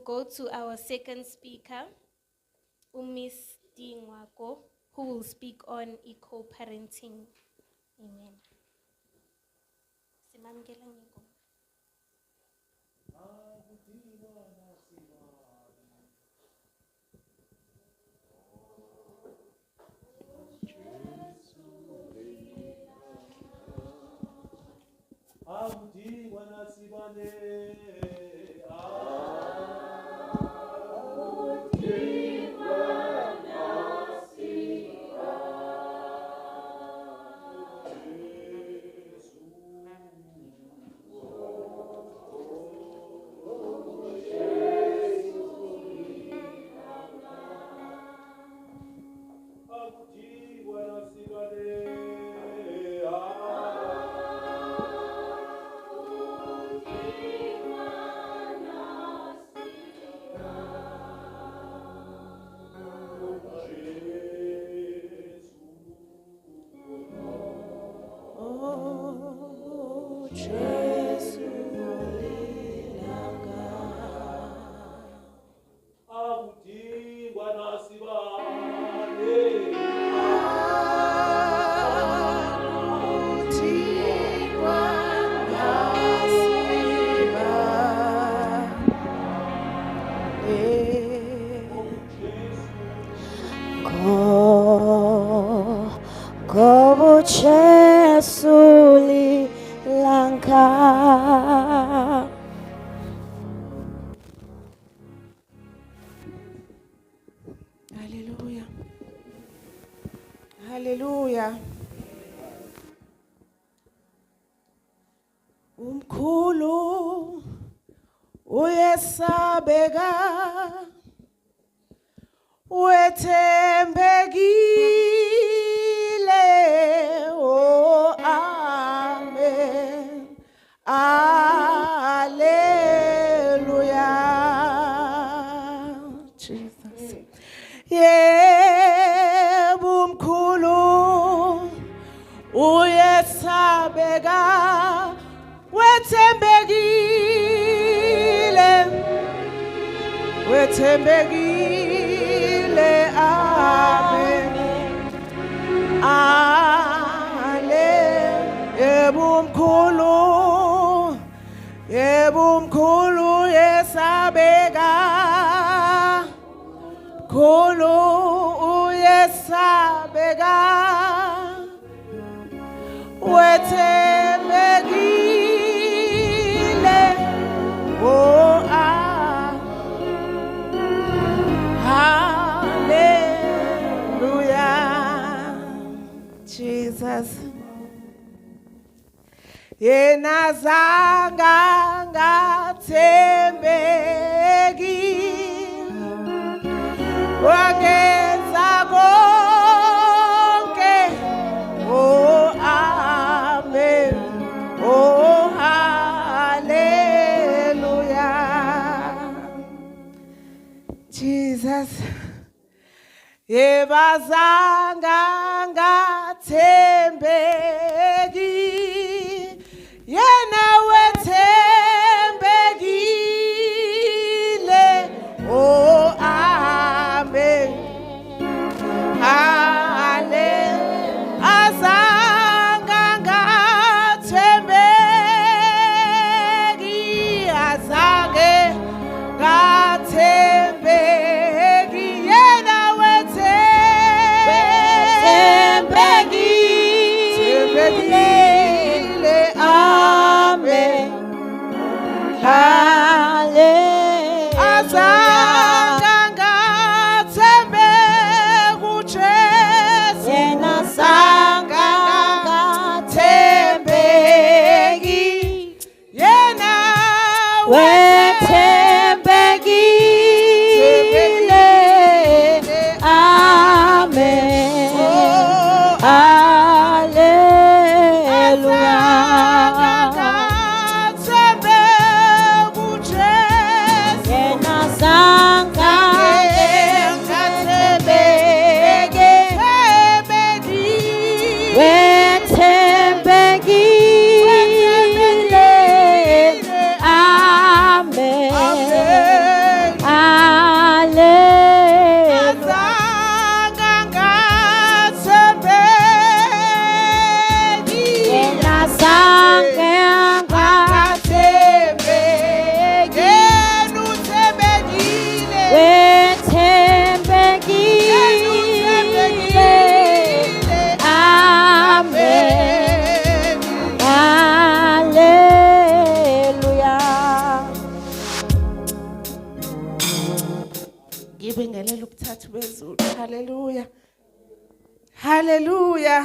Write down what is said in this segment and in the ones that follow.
go to our second speaker, Miss Dingwako, who will speak on eco-parenting. Amen. Simamkela ngikho. Hallelujah. Hallelujah. Umkhulu uyesabeka wethembekile, oh amen, hallelujah. Jesus. Yebo umkhulu uyesabeka wethembekile, amen, ale. Yebo umkhulu uyesabeka, khulu uyesabeka wethembekile, oh hallelujah. Jesus. Yena zanga ngathembeki wagenza konke, oh amen, oh hallelujah. Jesus. Yebazanga ngathembeki yena wethembekile, oh amen, azanga ngathembeki, azange ngathembeki yena wethembekile. ngibingelela ukuthatha bezulu. Hallelujah. Hallelujah.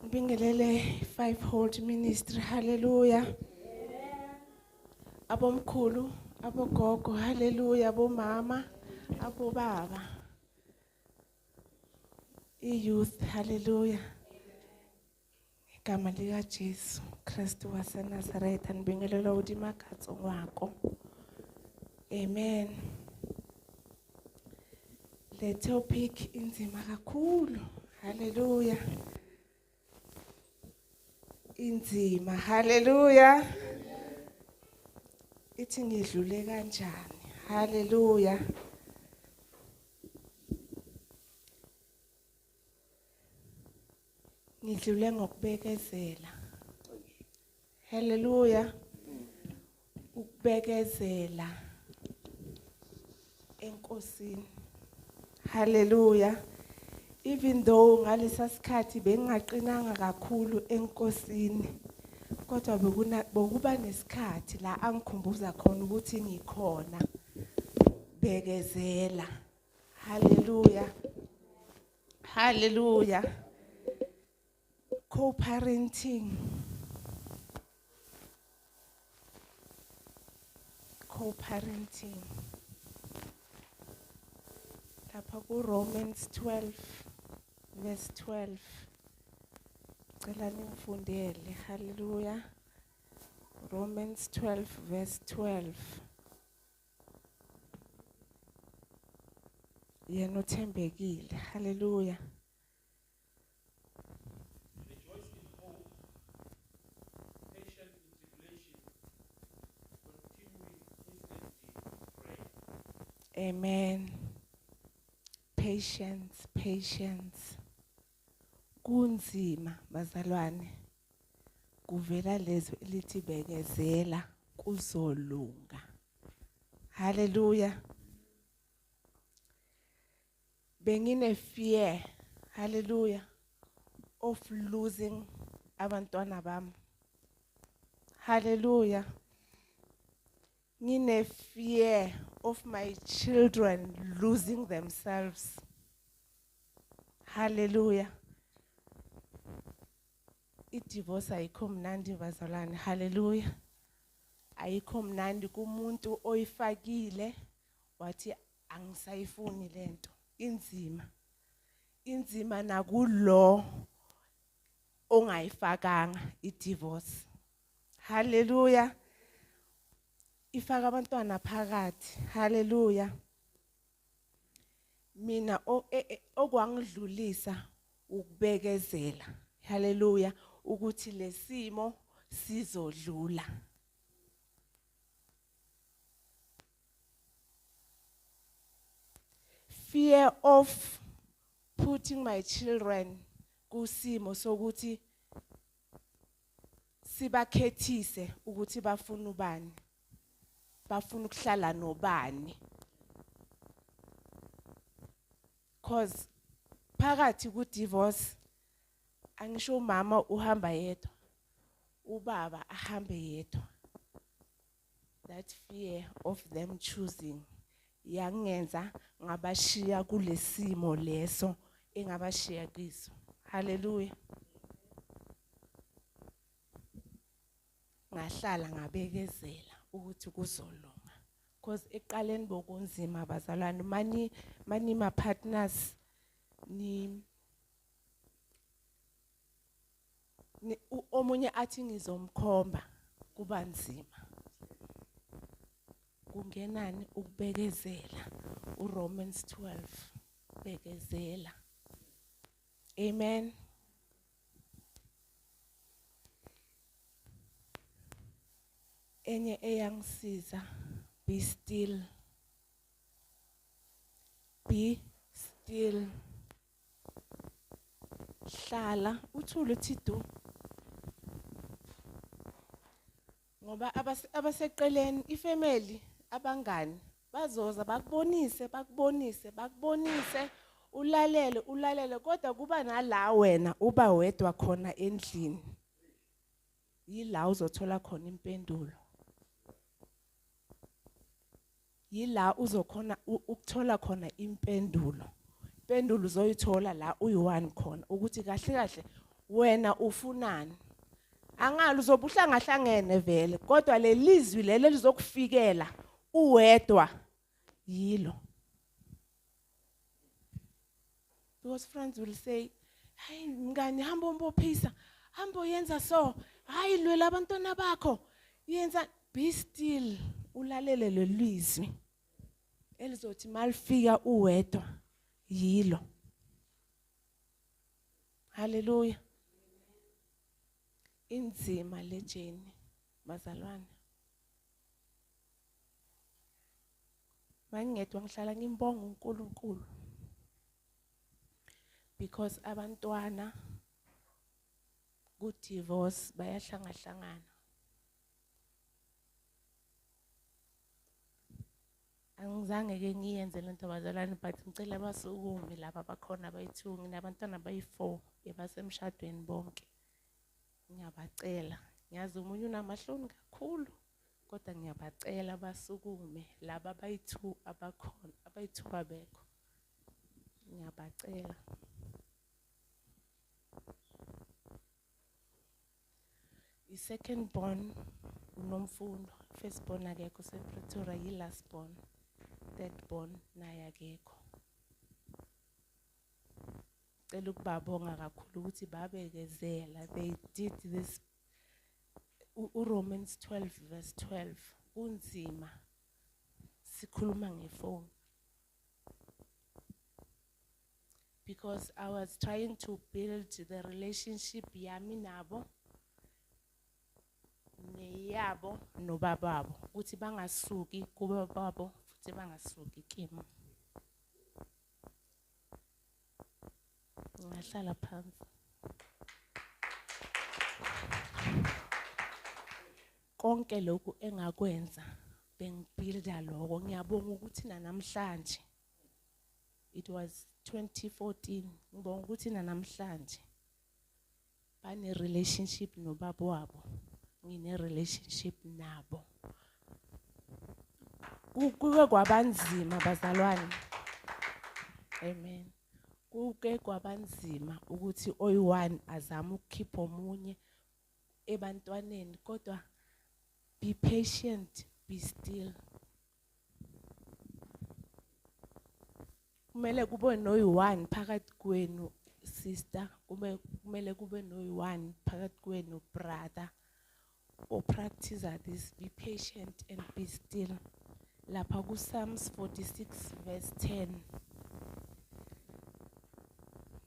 Ngibingelele Fivefold Ministry. Hallelujah. Abomkhulu, abogogo, hallelujah, abomama, abobaba. I-youth, hallelujah. Igama lika Jesu Kristu waseNazaretha nibingelela ukuthi makatso wako. Amen. Le topic inzima kakhulu. Hallelujah. Inzima. Hallelujah. Ithi ngidlule kanjani. Hallelujah. Ngidlule ngokubekezela. Hallelujah. Ukubekezela enkosini. Hallelujah. Even though ngalesa sikhathi bengaqinanga kakhulu enkosini, kodwa bokuba nesikhathi la angikhumbuza khona ukuthi ngikhona. Bekezela. Hallelujah. Hallelujah. Co-parenting. Co-parenting. Lapha ku-Romans 12 verse 12. Cela ningifundele. Hallelujah. Romans 12 verse 12. Yena uthembekile. Hallelujah. Rejoice in hope, patient in tribulation, continuing instantly pray. Amen. Patience, patience. Kunzima bazalwane. Kuvela lezwi elithi bekezela kuzolunga. Hallelujah. Bengine fear, hallelujah, of losing abantwana bami. Hallelujah. Ngine fear of my children losing themselves. Hallelujah. I-divorce ayikho mnandi bazalwane. Hallelujah. Ayikho mnandi kumuntu oyifakile wathi angisayifuni lento. Inzima. Inzima nakulo ongayifakanga i-divorce. Hallelujah. Ifaka abantwana phakathi. Hallelujah. Mina okwangidlulisa ukubekezela. Hallelujah. Ukuthi lesimo sizodlula. Fear of putting my children kusimo sokuthi sibakhethise ukuthi bafuna ubani. Bafuna ukuhlala nobani. Cause phakathi ku divorce angisho mama uhamba yedwa, ubaba ahambe yedwa. That fear of them choosing yangenza ngabashiya kulesimo leso engabashiya kiso. Hallelujah. Ngahlala ngabekezela ukuthi kuzolunga. Because eqaleni bokunzima bazalwane mani ma partners ni omunye athi ngizomkhomba kuba nzima. Kungenani ukubekezela. uRomans 12 bekezela. Amen. Enye eyangisiza, be still. Be still. Hlala uthule thidu. Ngoba abaseqeleni ifamily abangani bazoza bakubonise ulalele kodwa kuba nala wena uba wedwa khona endlini. Yila uzothola khona impendulo. yila uzokhona ukuthola khona impendulo. Impendulo uzoyithola la uyi-1 khona ukuthi kahle kahle wena ufunani. Angali uzobuhlangahlangene vele kodwa lelizwi lelo lizokufikela uwedwa yilo. Because friends will say, "Hayi ngani hamba umbophisa, hamba uyenza so, hayi lwela abantwana bakho, yenza be still ulalele lelizwi." Elizothi malifika uwedwa yilo. Hallelujah. Inzima lejeni bazalwane. Mangedwa ngihlala ngimbonga uNkulunkulu. Because abantwana ku divorce bayahlangahlangana. Angizange ke ngiyenze lento bazalwane but ngicela abasukume laba bakhona abayi2 nginabantwana abayi4 ebasemshadweni bonke. Ngiyabacela. Ngiyazi umunye unamahloni kakhulu kodwa ngiyabacela basukume laba abayi2 abakhona abayi2 babekho. Ngiyabacela. I-second born unomfundo, first born akekho sePretoria, yi-last born, third born naye akekho. Cela ukubabonga kakhulu ukuthi babekezela. They did this. Romans 12 verse 12. Kunzima sikhuluma ngefoni. Because I was trying to build the relationship yami nabo neyabo nobababo ukuthi bangasuki kuba babo futhi bangasuki kimi. Ngahlala phansi. Konke lokhu engakwenza bengibuilda lokho ngiyabonga ukuthi namhlanje it was 2014 ngibonga ukuthi namhlanje bane relationship nobaba wabo ngine relationship nabo. Kuke kwabanzima bazalwane. Amen. Kuke kwabanzima ukuthi oyi1 azama ukukhipha omunye ebantwaneni kodwa be patient, be still. Kumele kube noyi1 phakathi kwenu sister, kumele kube noyi1 phakathi kwenu brother. Or practice this, be patient and be still. Lapha ku Psalms 46 verse 10.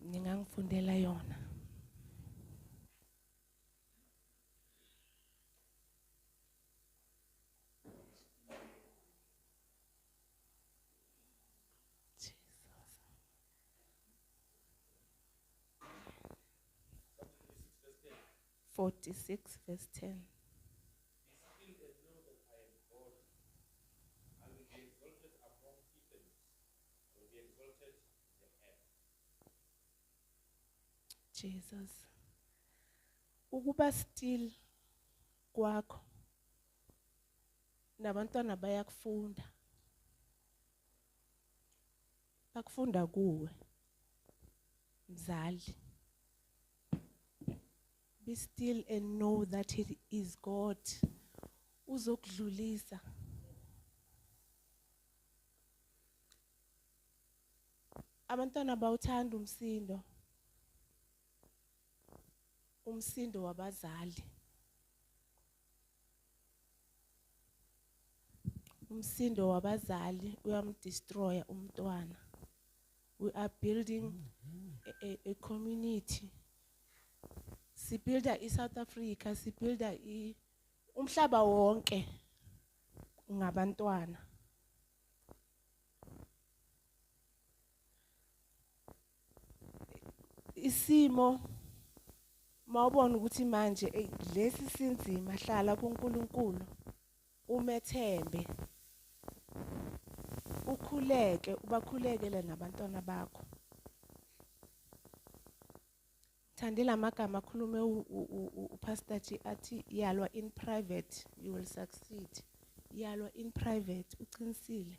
Ngingangifundela yona. Jesus. 46 verse 10. Jesus. Ukuba still kwakho nabantwana bayakufunda. Bakufunda kuwe. Mzali. Be still and know that it is God. Uzokudlulisa. Abantwana bawuthanda umsindo. Umsindo wabazali. Umsindo wabazali uyamdestroy umntwana. We are building a community. Sibuilda South Africa, sibuilda umhlaba wonke ngabantwana. Isimo mawubona ukuthi manje lesi sinzima hlala kuNkulunkulu umethembe ukhuleke ubakhulekele nabantwana bakho. Thandela amagama akhulume uPastor G athi yalwa in private you will succeed yalwa in private uqinisile.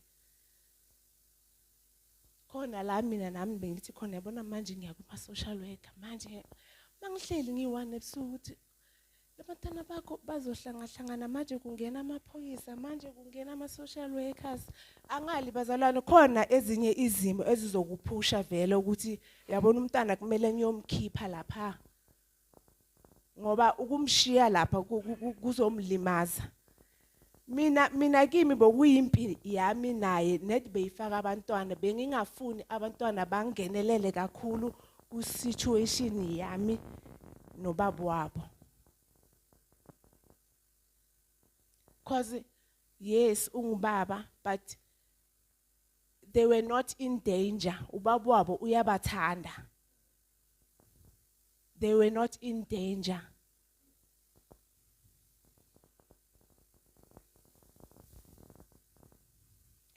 Khona la mina nami bengithi khona yabona manje ngiya kuma social worker manje mangihleli ngiyi1 ebusuku ukuthi labantwana bakho bazohlangana manje kungena amaphoyisa manje kungena ama social workers angali bazalwane khona ezinye izimo ezizokuphusha vele ukuthi yabona umntana kumele ngiyomkhipha lapha ngoba ukumshiya lapha kuzomlimaza. Mina kimi bokuyimpi yami naye net beyifaka abantwana bengingafuni abantwana bangenelele kakhulu ku situation yami nobaba wabo. Cause yes ungubaba but they were not in danger. Ubaba wabo uyabathanda. They were not in danger.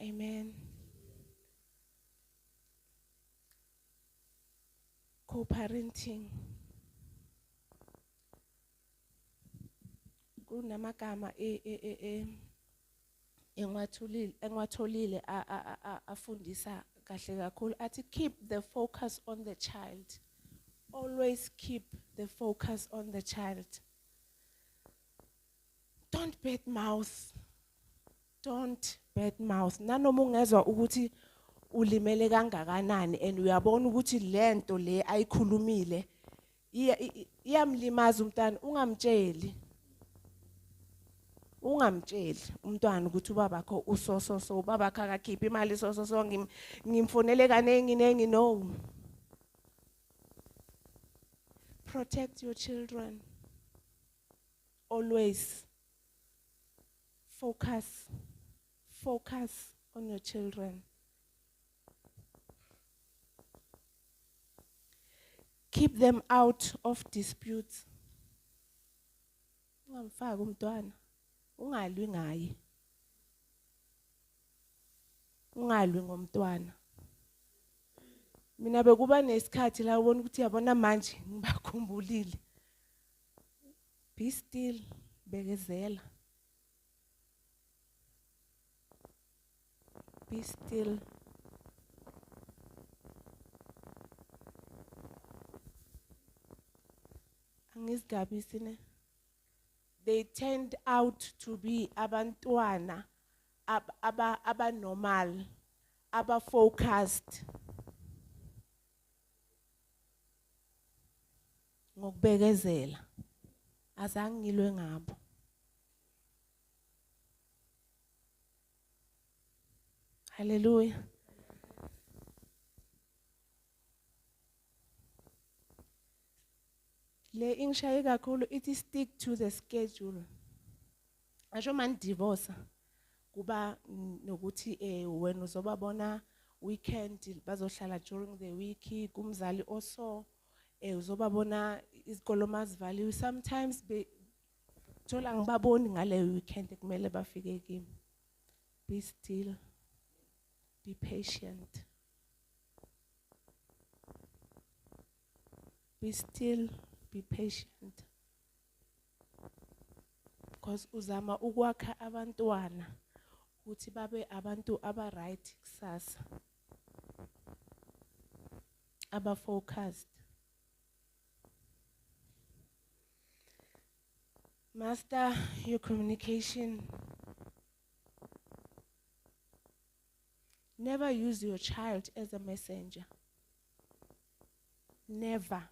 Amen. Co-parenting. Kunamagama engwatholile afundisa kahle kakhulu athi keep the focus on the child. Always keep the focus on the child. Don't bad mouth. Don't bad mouth. Nanoma ungezwa ukuthi ulimele kangakanani and uyabona ukuthi lento le ayikhulumile iyamlimaza umntana ungamtsheli. Ungamtsheli umntwana ukuthi ubaba kho usoso ubaba kha akakhipha imali soso ngimfonele kanengi no. Protect your children. Always focus on your children. Keep them out of disputes. Ungamfaki umntwana. Ungalwi ngaye. Ungalwi ngomntwana. Mina bekuba nesikhathi la ubona ukuthi yabona manje ngibakhumbulile. Be still, bekezela. Be still. Angizigabisi ne. They turned out to be abantwana aba-normal, aba-focused. Ngokubekezela. Azange ngilwe ngabo. Hallelujah. Le ingishaye kakhulu ithi stick to the schedule. Asho manje divorce kuba nokuthi wena uzobabona weekend bazohlala during the week kumzali also uzobabona izikolo mazivaliwe sometimes thola ngibaboni ngale weekend kumele bafike kimi. Be still. Be patient. Be still, be patient. Because uzama ukwakha abantwana ukuthi babe abantu aba right kusasa. Aba focused. Master your communication. Never use your child as a messenger. Never.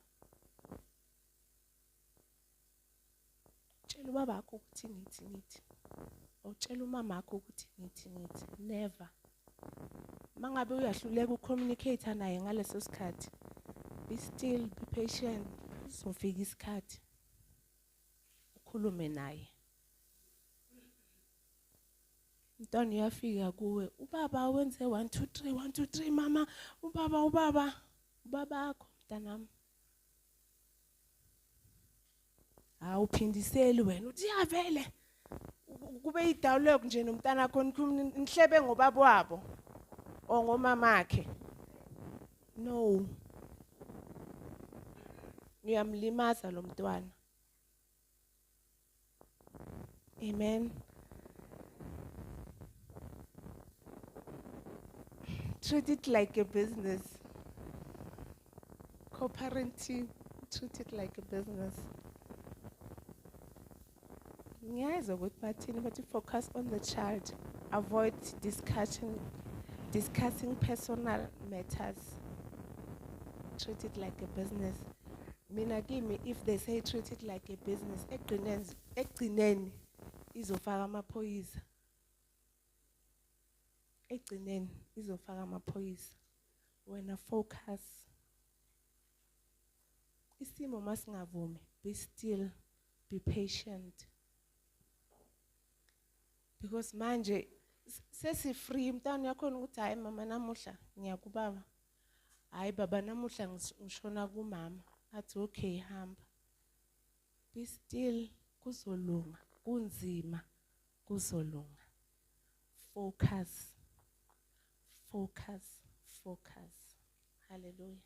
Tshela ubaba wakho ukuthi ngithi. Awutshela umama wakho ukuthi ngithi. Never. Mangabe uyahluleka ucommunicate naye ngaleso sikhathi. Be still, be patient. Sofika isikhathi. Ukhulume naye. Mntwana uyafika kuwe ubaba wenze 1 2 3 1 2 3 mama ubaba akho mntanami awuphindiseli wena uthi yavele kube idawuleko nje nomntana akho nihlebe ngobaba wabo ongomama akhe no uyamlimaza lo mntwana. Amen. treat it like a business. Co-parenting, treat it like a business. Ngiyazwa ukuthi bathini, but focus on the child. Avoid discussing personal matters. Treat it like a business. Mina kimi, if they say treat it like a business, ekugcineni izofaka amaphoyisa. Ekugcineni izofaka amaphoyisa. Wena focus. Isimo masingavumi, be still, be patient. Because manje sesi-free, mntwana uyakhona ukuthi hayi mama namuhla ngiyakubaba. Hayi baba namuhla ngishona kumama. Athi okay hamba. Be still, kuzolunga, kunzima, kuzolunga. Focus. Focus, focus. Hallelujah.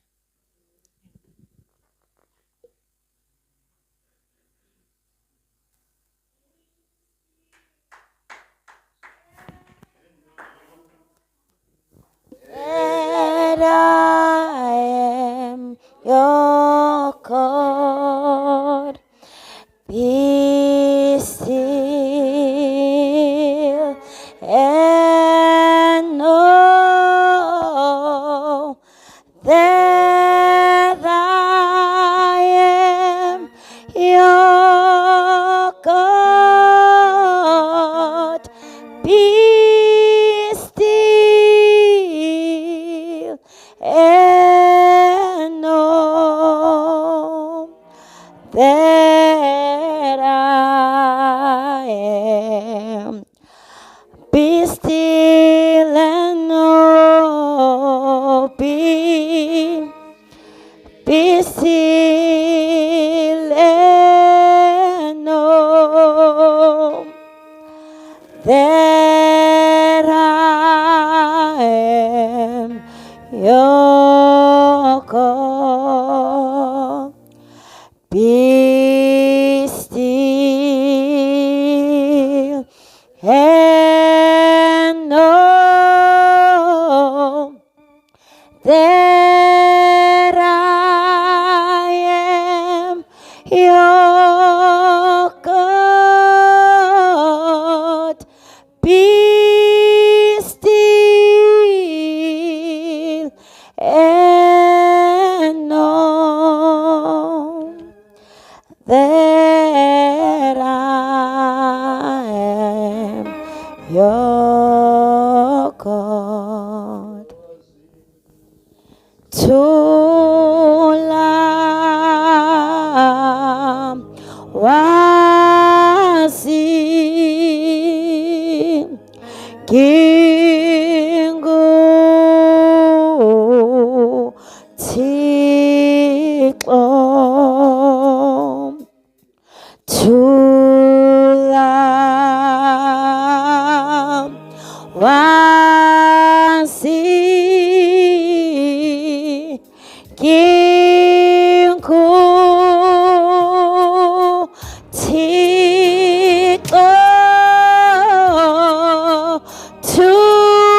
That I am your God. Be still and know that I am your God. Be still and know that I am. Be still and know. Be still and know that I am your God. Be still and know that I am your God. Be still and know that I am your God. Tulam wasi kingu Thixo. Tulam wasi kingu Thixo. Tulam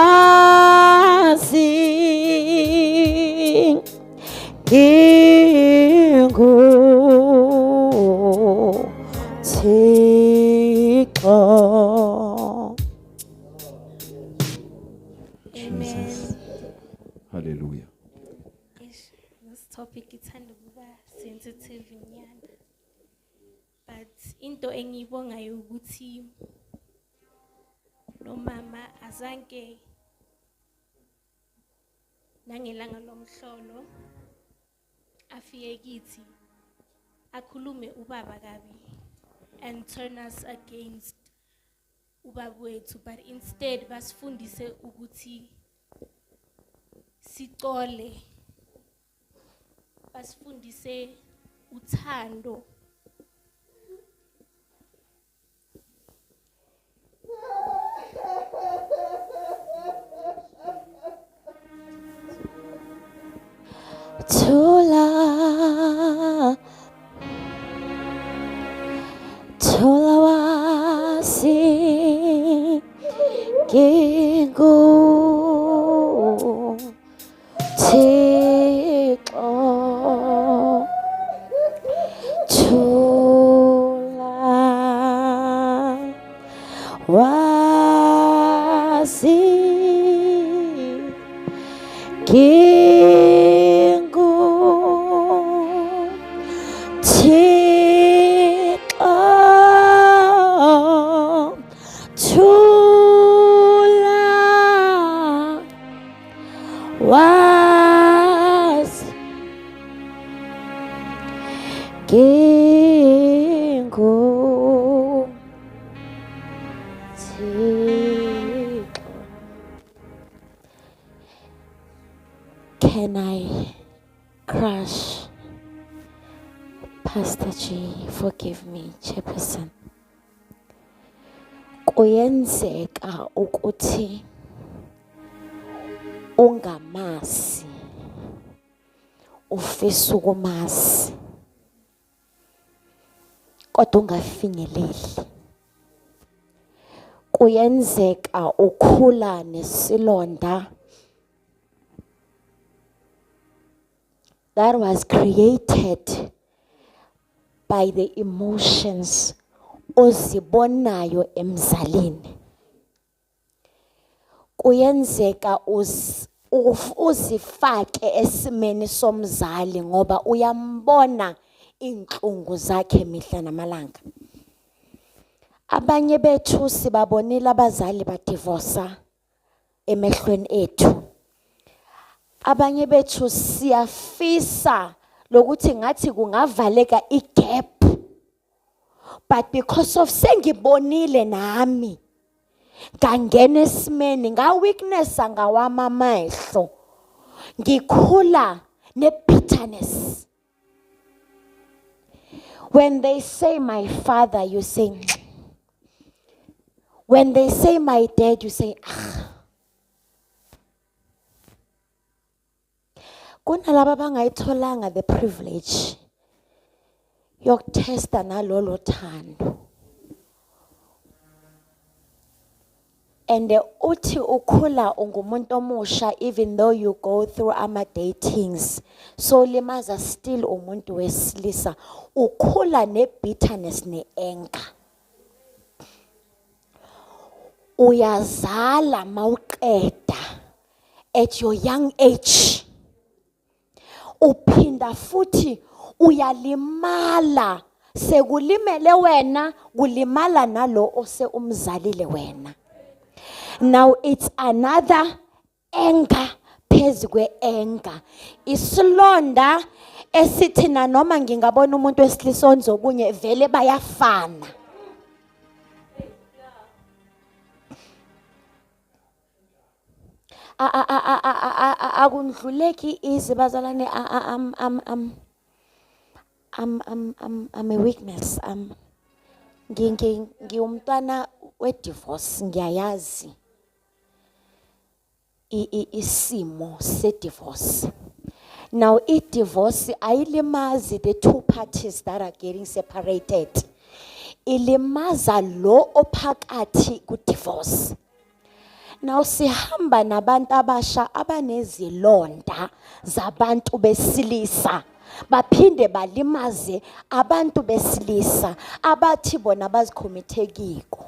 wasi kingu Thixo. Amen. Hallelujah. Ish, this topic ithanda ukuba sensitive nyana. But into engiyibongayo ukuthi no mama azange nangelanga lomhlolo afike kithi akhulume ubaba kabi and turn us against ubaba wethu, but instead basifundise ukuthi sicole, basifundise uthando. Tula wasi Kingu Thixo thula wazi Kingu Thixo thula wazi Kingu Thixo. Can I crush Pastor G? Forgive me, Chairperson. Kuyenzeka ukuthi ungamasi ufisa ukumasi kodwa ungafinyeleli. Kuyenzeka ukhula nesilonda that was created by the emotions ozibonayo emzalini. Kuyenzeka uzifake esimeni somzali ngoba uyambona inhlungu zakhe mihla namalanga. Abanye bethu sibabonile abazali badivorsa emehlweni ethu. Abanye bethu siyafisa lokuthi ngathi kungavaleka igap, but because of sengibonile nami ngangena esimeni weakness ngawama amehlo ngikhula bitterness. When they say my father, you say when they say my dad, you say kunalaba bangayitholanga the privilege yokuthesta nalolo thando. And uthi ukhula ungumuntu omusha even though you go through ama datings. So limaza still umuntu wesilisa. Ukhula bitterness anger. Uyazala mawuqeda at your young age. Uphinda futhi uyalimala. Sekulimele wena, kulimala nalo ose umzalile wena. Now it's another anger phezu kwe-anger. Isilonda esithi noma ngingabona umuntu wesilisa onzokunye vele bayafana. Akundluleki izibazalwane. I'm a weakness. Ngiyumntwana we-divorce, ngiyayazi isimo se-divorce. Now i-divorce ayilimazi the two parties that are getting separated. Ilimaza lo ophakathi ku-divorce. Now sihamba nabantu abasha abanezilonda zabantu besilisa. Baphinde balimaze abantu besilisa abathi bona bazikhomithekiko.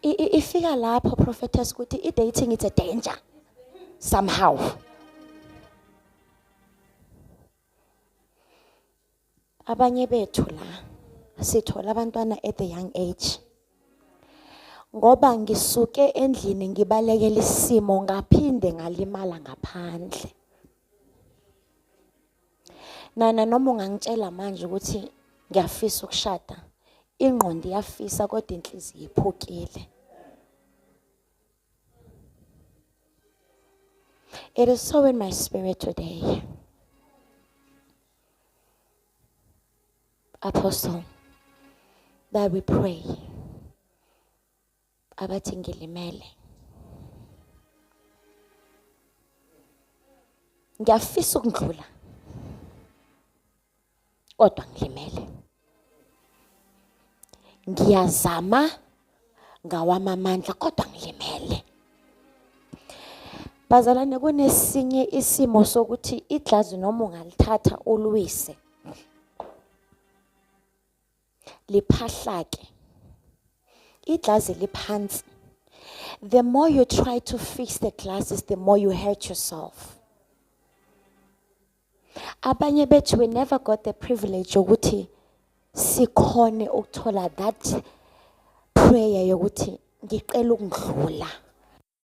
Ifika lapho prophetess ukuthi i-dating it's a danger somehow. Abanye bethu la sithola abantwana at the young age. Ngoba ngisuke endlini ngibalekela isimo ngaphinde ngalimala ngaphandle. Noma ungangitshela manje ukuthi ngiyafisa ukushada, ingqondo iyafisa kodwa inhliziyo iphukile. It is so in my spirit today. Apostle, that we pray. Abathi ngilimele. Ngiyafisa ukudlula. Kodwa ngilimele. Ngiyazama ngawamamandla kodwa ngilimele. Bazalwane, kunesinye isimo sokuthi iglazi noma ungalithatha ulwise liphahlake, iglazi liphansi. The more you try to fix the glasses, the more you hurt yourself. Abanye bethu, we never got the privilege yokuthi sikhone ukuthola that prayer yokuthi ngicela ukungidlula.